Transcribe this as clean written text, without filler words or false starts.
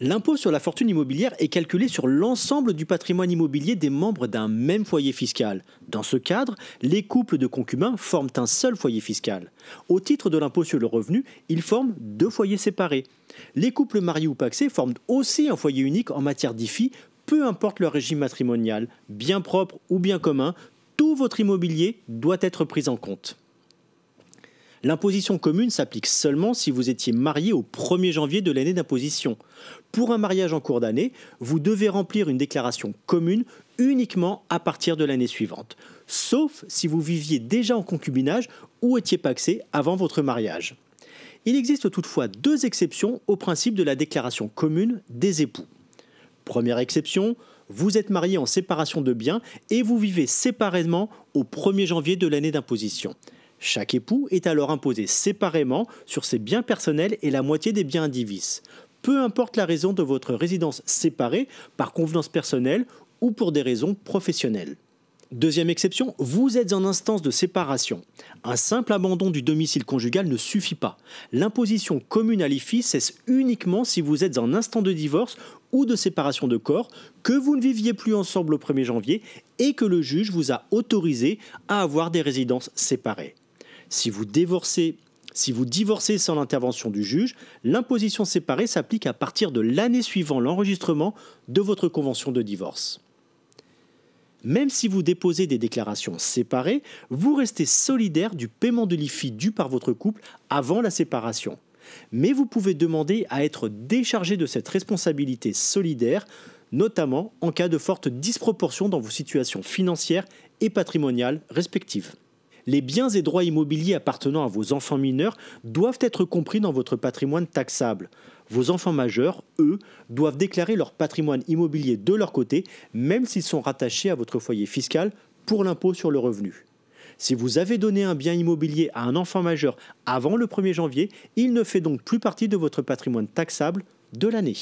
L'impôt sur la fortune immobilière est calculé sur l'ensemble du patrimoine immobilier des membres d'un même foyer fiscal. Dans ce cadre, les couples de concubins forment un seul foyer fiscal. Au titre de l'impôt sur le revenu, ils forment deux foyers séparés. Les couples mariés ou pacsés forment aussi un foyer unique en matière d'IFI, peu importe leur régime matrimonial, bien propre ou bien commun, tout votre immobilier doit être pris en compte. L'imposition commune s'applique seulement si vous étiez marié au 1er janvier de l'année d'imposition. Pour un mariage en cours d'année, vous devez remplir une déclaration commune uniquement à partir de l'année suivante, sauf si vous viviez déjà en concubinage ou étiez pacsé avant votre mariage. Il existe toutefois deux exceptions au principe de la déclaration commune des époux. Première exception, vous êtes marié en séparation de biens et vous vivez séparément au 1er janvier de l'année d'imposition. Chaque époux est alors imposé séparément sur ses biens personnels et la moitié des biens indivis. Peu importe la raison de votre résidence séparée, par convenance personnelle ou pour des raisons professionnelles. Deuxième exception, vous êtes en instance de séparation. Un simple abandon du domicile conjugal ne suffit pas. L'imposition commune à l'IFI cesse uniquement si vous êtes en instant de divorce ou de séparation de corps, que vous ne viviez plus ensemble au 1er janvier et que le juge vous a autorisé à avoir des résidences séparées. Si vous divorcez sans l'intervention du juge, l'imposition séparée s'applique à partir de l'année suivant l'enregistrement de votre convention de divorce. Même si vous déposez des déclarations séparées, vous restez solidaire du paiement de l'IFI dû par votre couple avant la séparation. Mais vous pouvez demander à être déchargé de cette responsabilité solidaire, notamment en cas de forte disproportion dans vos situations financières et patrimoniales respectives. Les biens et droits immobiliers appartenant à vos enfants mineurs doivent être compris dans votre patrimoine taxable. Vos enfants majeurs, eux, doivent déclarer leur patrimoine immobilier de leur côté, même s'ils sont rattachés à votre foyer fiscal pour l'impôt sur le revenu. Si vous avez donné un bien immobilier à un enfant majeur avant le 1er janvier, il ne fait donc plus partie de votre patrimoine taxable de l'année.